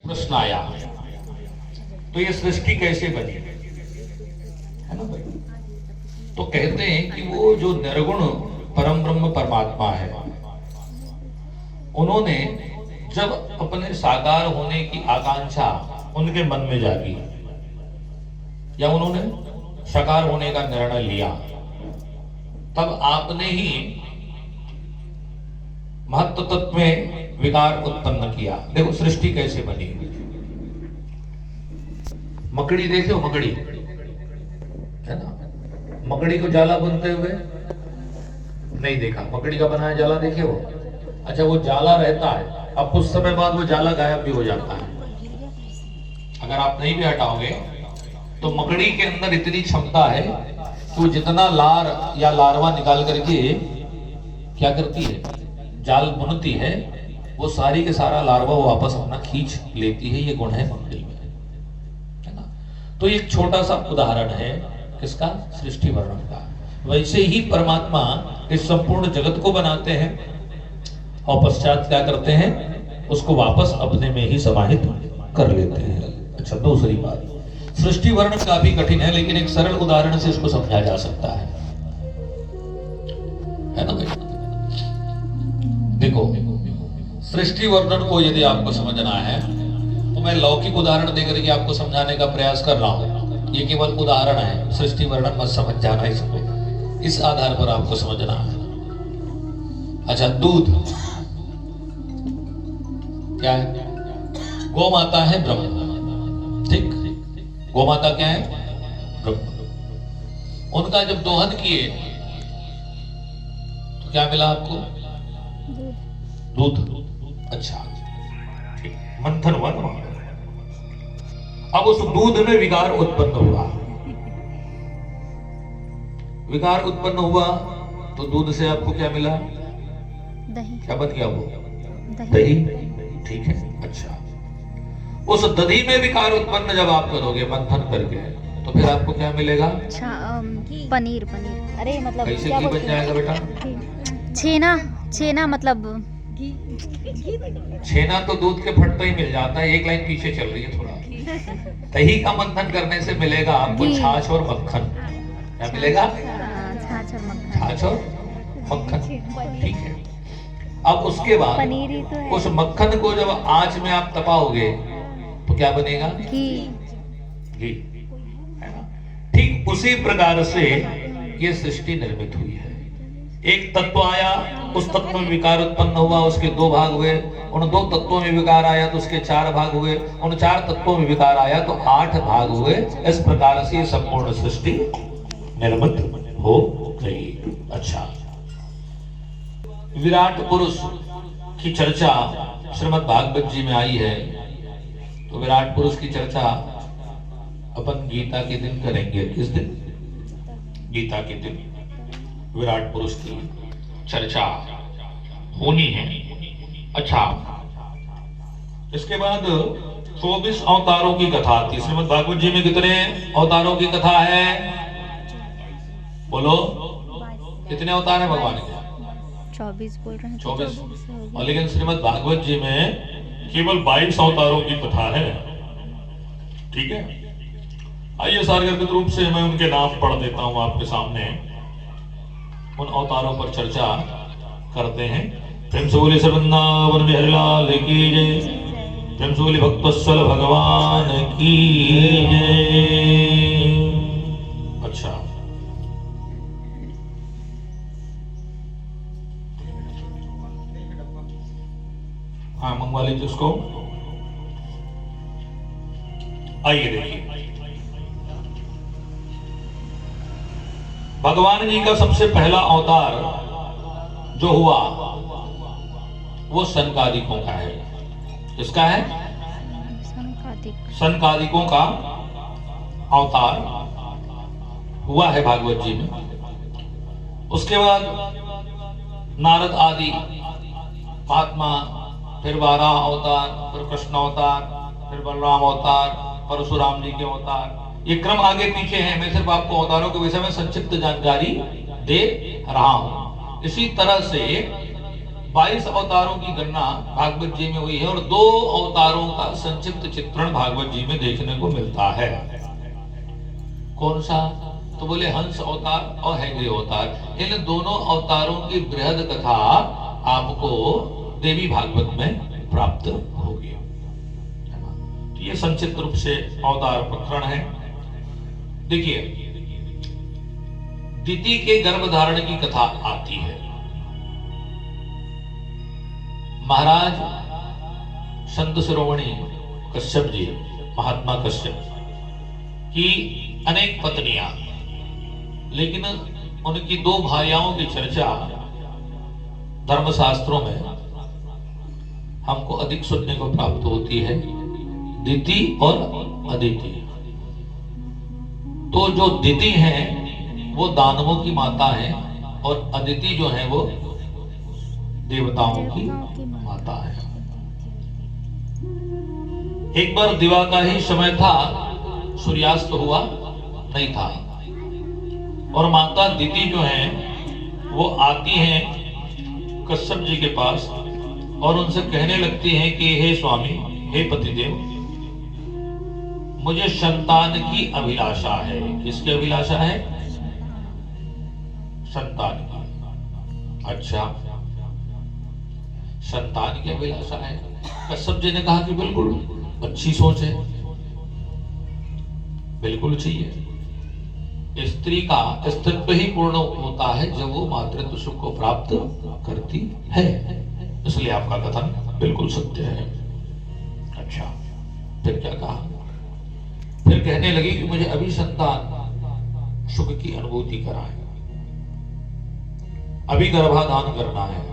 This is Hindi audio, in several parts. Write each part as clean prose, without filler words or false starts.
प्रश्न आया तो ये सृष्टि कैसे बनी, है ना भाई। तो कहते हैं कि वो जो निर्गुण परम ब्रह्म परमात्मा है, उन्होंने जब अपने साकार होने की आकांक्षा उनके मन में जागी या उन्होंने साकार होने का निर्णय लिया, तब आपने ही महत्व तत्व में विकार उत्पन्न किया। देखो सृष्टि कैसे बनी। मकड़ी देखे हो, मकड़ी है ना, मकड़ी को जाला बनते हुए नहीं देखा, मकड़ी का बनाया जाला देखे हो। अच्छा, वो जाला रहता है, अब कुछ समय बाद वो जाला गायब भी हो जाता है। अगर आप नहीं भी हटाओगे तो मकड़ी के अंदर इतनी क्षमता है कि वो जितना लार या लार्वा निकाल करके क्या करती है, जाल बुनती है, वो सारी के सारा लार्वा वो वापस अपना खींच लेती है। ये गुण है मकड़ी में, है ना। तो एक छोटा सा उदाहरण है किसका, सृष्टि वर्णन का। वैसे ही परमात्मा इस संपूर्ण जगत को बनाते हैं और पश्चात क्या करते हैं, उसको वापस अपने में ही समाहित कर लेते हैं। अच्छा, दूसरी बात, सृष्टि वर्णन काफी कठिन है, लेकिन एक सरल उदाहरण से इसको समझा जा सकता है ना भाई। देखो, सृष्टि वर्णन को यदि आपको समझना है तो मैं लौकिक उदाहरण देकर के आपको समझाने का प्रयास कर रहा हूं। ये केवल उदाहरण है, सृष्टि वर्णन मत समझ जाना इसको, इस आधार पर आपको समझना है। अच्छा, दूध क्या है, गौ माता है ब्रह्म, ठीक। गौ माता क्या है, ब्रह्म। उनका जब दोहन किए तो क्या मिला आपको, दूध। अच्छा, ठीक, मंथन हुआ ना। अब उस दूध में विकार उत्पन्न हुआ, विकार उत्पन्न हुआ तो दूध से आपको क्या मिला, दही। क्या बन गया वो, दही, ठीक है। अच्छा, उस दही में विकार उत्पन्न जब आप करोगे मंथन करके तो फिर आपको क्या मिलेगा, अच्छा, पनीर। पनीर, अरे मतलब कैसे क्या घी बन जाएगा बेटा, छेना। छेना मतलब छेना तो दूध के फटते ही मिल जाता है। एक लाइन पीछे चल रही है थोड़ा। दही का मंथन करने से मिलेगा आपको छाछ और मक्खन। क्या मिलेगा, छाछ और मक्खन। छाछ और मक्खन, ठीक है। अब उसके बाद पनीर ही तो है। उस मक्खन को जब आंच में आप तपाओगे तो क्या बनेगा, घी। घी, है ना। ठीक उसी प्रकार से ये सृष्टि निर्मित हुई है। एक तत्व आया, उस तत्व में विकार उत्पन्न हुआ, उसके दो भाग हुए। उन दो तत्वों में विकार आया तो उसके चार भाग हुए। उन चार तत्वों में विकार आया तो 8 भाग हुए। इस प्रकार से संपूर्ण सृष्टि निर्मित हो गई। अच्छा, विराट पुरुष की चर्चा श्रीमद् भागवत जी में आई है, तो विराट पुरुष की चर्चा अपन गीता के दिन करेंगे। किस दिन, गीता के दिन विराट पुरुष की चर्चा होनी है। अच्छा, इसके बाद 24 अवतारों की कथा आती है। श्रीमद् भागवत जी में कितने अवतारों की कथा है, बोलो, कितने अवतार है भगवान के, 24 बोल रहे हैं, 24। और लेकिन श्रीमद् भागवत जी में केवल 22 अवतारों की कथा है, ठीक है। आइए सारगर्भित रूप से मैं उनके नाम पढ़ देता हूं आपके सामने, उन अवतारों पर चर्चा करते हैं। प्रेम से बोले वृंदावन बिहारी लाल की जय, प्रेम से बोले भक्तवत्सल भगवान की जय। अच्छा, हाँ मंगवा लीजिए उसको। आइए देखिए, भगवान जी का सबसे पहला अवतार जो हुआ वो सनकादिकों का है। किसका है, सनकादिकों का अवतार हुआ है भागवत जी में। उसके बाद नारद आदि महात्मा, फिर 12 अवतार, फिर कृष्ण अवतार, फिर बलराम अवतार, परशुराम जी के अवतार। ये क्रम आगे पीछे है, मैं सिर्फ आपको अवतारों के विषय में संक्षिप्त जानकारी दे रहा हूं। इसी तरह से 22 अवतारों की गणना भागवत जी में हुई है और 2 अवतारों का संक्षिप्त चित्रण भागवत जी में देखने को मिलता है। कौन सा? तो बोले हंस अवतार और हैग्रीव अवतार। इन दोनों अवतारों की बृहद कथा आपको देवी भागवत में प्राप्त होगी। तो ये संक्षिप्त रूप से अवतार प्रकरण है। देखिए, दिति के गर्भधारण की कथा आती है। महाराज संत शिरोमणि कश्यप जी, महात्मा कश्यप की अनेक पत्नियां, लेकिन उनकी 2 भार्याओं की चर्चा धर्मशास्त्रों में हमको अधिक सुनने को प्राप्त होती है, दिति और अदिति। तो जो दिति हैं वो दानवों की माता है और अदिति जो है वो देवताओं की माता है। एक बार दिवा का ही समय था, सूर्यास्त हुआ नहीं था और माता दिति जो है वो आती हैं कश्यप जी के पास और उनसे कहने लगती हैं कि हे स्वामी, हे पतिदेव, मुझे संतान की अभिलाषा है। किसकी अभिलाषा है? संतान की। अच्छा, संतान की अभिलाषा है। कश्यप जी ने कहा कि बिल्कुल अच्छी सोच है, बिल्कुल चाहिए। स्त्री का अस्तित्व ही पूर्ण होता है जब वो मातृत्व सुख को प्राप्त करती है, इसलिए आपका कथन बिल्कुल सत्य है। अच्छा, फिर क्या कहा? फिर कहने लगी कि मुझे अभी संतान सुख की अनुभूति कराए, अभी गर्भाधान करना है।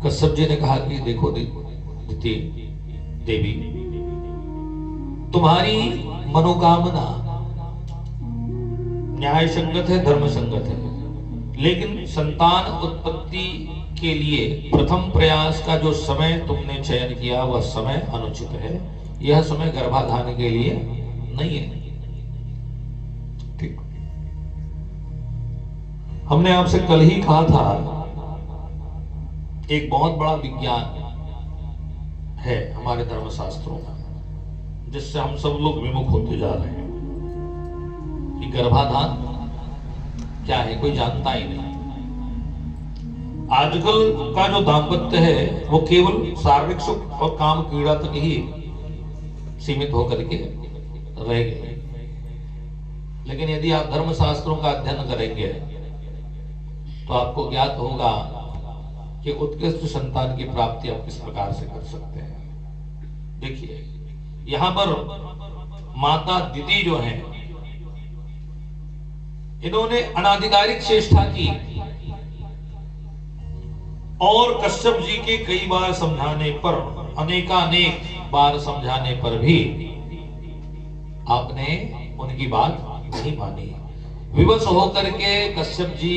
कश्यप जी ने कहा कि देखो दिति देवी, तुम्हारी मनोकामना न्याय संगत है, धर्म संगत है, लेकिन संतान उत्पत्ति के लिए प्रथम प्रयास का जो समय तुमने चयन किया वह समय अनुचित है। यह समय गर्भाधान के लिए नहीं है। ठीक, हमने आपसे कल ही कहा था, एक बहुत बड़ा विज्ञान है हमारे धर्मशास्त्रों में जिससे हम सब लोग विमुख होते जा रहे हैं कि गर्भाधान क्या है कोई जानता ही नहीं। आजकल का जो दाम्पत्य है वो केवल शारीरिक सुख और काम क्रीड़ा तक ही सीमित होकर के रह गए, लेकिन यदि आप धर्मशास्त्रों का अध्ययन करेंगे तो आपको ज्ञात होगा कि उत्कृष्ट संतान की प्राप्ति आप किस प्रकार से कर सकते हैं। देखिए, यहां पर माता दिति जो है, इन्होंने अनाधिकारिक चेष्टा की और कश्यप जी के कई बार समझाने पर, अनेकानेक बार समझाने पर भी आपने उनकी बात नहीं मानी। विवश होकर के कश्यप जी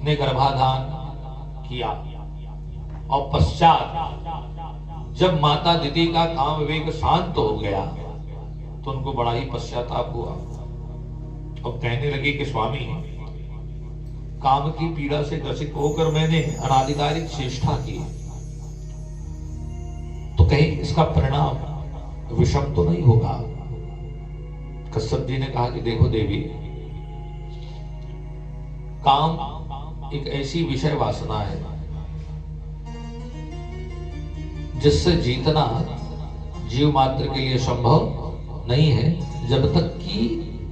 ने गर्भाधान किया और पश्चात जब माता दिति का काम विवेक शांत हो गया तो उनको बड़ा ही पश्चाताप हुआ और कहने लगे कि स्वामी, काम की पीड़ा से ग्रसित होकर मैंने अनाधिकारिक चेष्टा की, तो कहीं इसका परिणाम विषम तो नहीं होगा? कश्यप जी ने कहा कि देखो देवी, काम एक ऐसी विषय वासना है जिससे जीतना जीव मात्र के लिए संभव नहीं है जब तक कि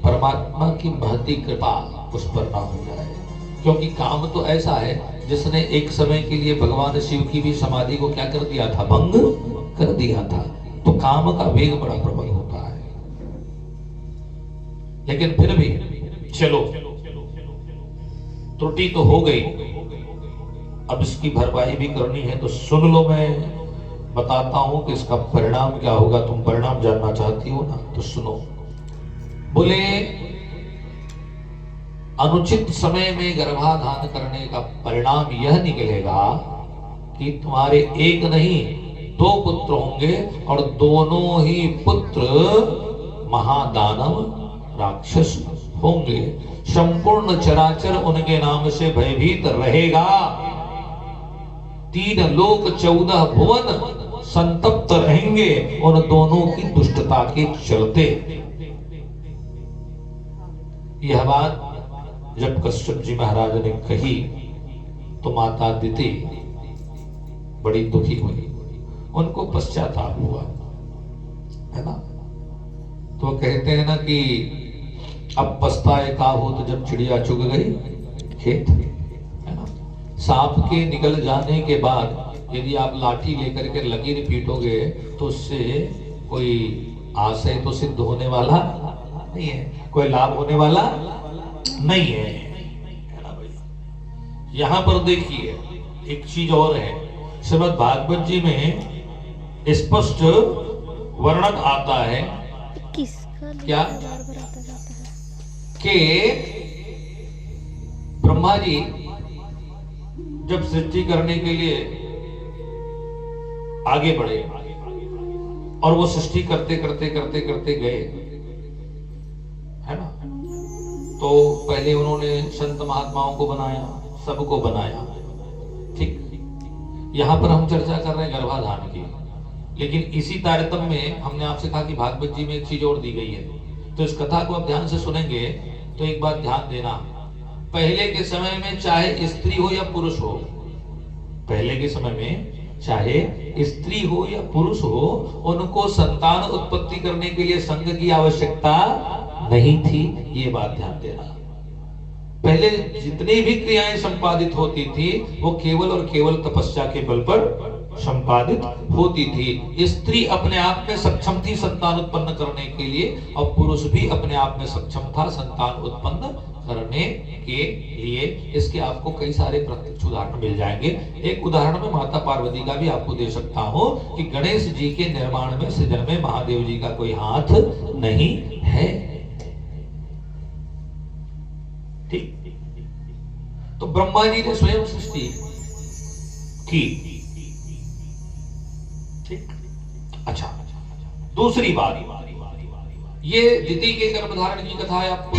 परमात्मा की महती कृपा उस पर ना हो जाए। क्योंकि काम तो ऐसा है जिसने एक समय के लिए भगवान शिव की भी समाधि को क्या कर दिया था? भंग कर दिया था। तो काम का वेग बड़ा प्रबल होता है। लेकिन फिर भी चलो, त्रुटि तो हो गई, अब इसकी भरपाई भी करनी है, तो सुन लो, मैं बताता हूं कि इसका परिणाम क्या होगा। तुम परिणाम जानना चाहती हो ना, तो सुनो। बोले, अनुचित समय में गर्भाधान करने का परिणाम यह निकलेगा कि तुम्हारे एक नहीं 2 पुत्र होंगे और दोनों ही पुत्र महादानव राक्षस होंगे। संपूर्ण चराचर उनके नाम से भयभीत रहेगा। 3 लोक 14 भुवन संतप्त रहेंगे उन दोनों की दुष्टता के चलते। यह बात जब कश्यप जी महाराज ने कही तो माता अदिति बड़ी दुखी हुई, उनको पश्चाताप हुआ, है ना। तो कहते हैं ना कि अब पछताए का हो तो जब चिड़िया चुग गई खेत, है ना। सांप के निकल जाने के बाद यदि आप लाठी लेकर के लकीर पीटोगे तो उससे कोई आशय तो सिद्ध होने वाला नहीं है, कोई लाभ होने वाला नहीं है ना भाई। यहां पर देखिए एक चीज और है, श्रीमद् भागवत जी में स्पष्ट वर्णन आता है क्या कि ब्रह्मा जी जब सृष्टि करने के लिए आगे बढ़े और वो सृष्टि करते करते करते करते गए, है ना। तो पहले उन्होंने संत महात्माओं को बनाया, सबको बनाया, ठीक। यहां पर हम चर्चा कर रहे हैं गर्भाधान की, लेकिन इसी तारतम्य में हमने आपसे कहा कि भागवत जी में एक चीज और दी गई है। तो इस कथा को आप ध्यान से सुनेंगे तो एक बात ध्यान देना, पहले के समय में चाहे स्त्री हो या पुरुष हो, पहले के समय में चाहे स्त्री हो या पुरुष हो, उनको संतान उत्पत्ति करने के लिए संग की आवश्यकता नहीं थी। ये बात ध्यान देना। पहले जितनी भी क्रियाएं संपादित होती थी वो केवल और केवल तपस्या के बल पर संपादित होती थी। स्त्री अपने आप में सक्षम थी संतान उत्पन्न करने के लिए और पुरुष भी अपने आप में सक्षम था संतान उत्पन्न करने के लिए। इसके आपको कई सारे प्रत्यक्ष उदाहरण मिल जाएंगे। एक उदाहरण में माता पार्वती का भी आपको दे सकता हूं कि गणेश जी के निर्माण में सृजन में महादेव जी का कोई हाथ नहीं है, ठीक। तो ब्रह्मा जी ने स्वयं सृष्टि की, ठीक। अच्छा, दूसरी बात, ये दिति के गर्भधारण की कथा है आपको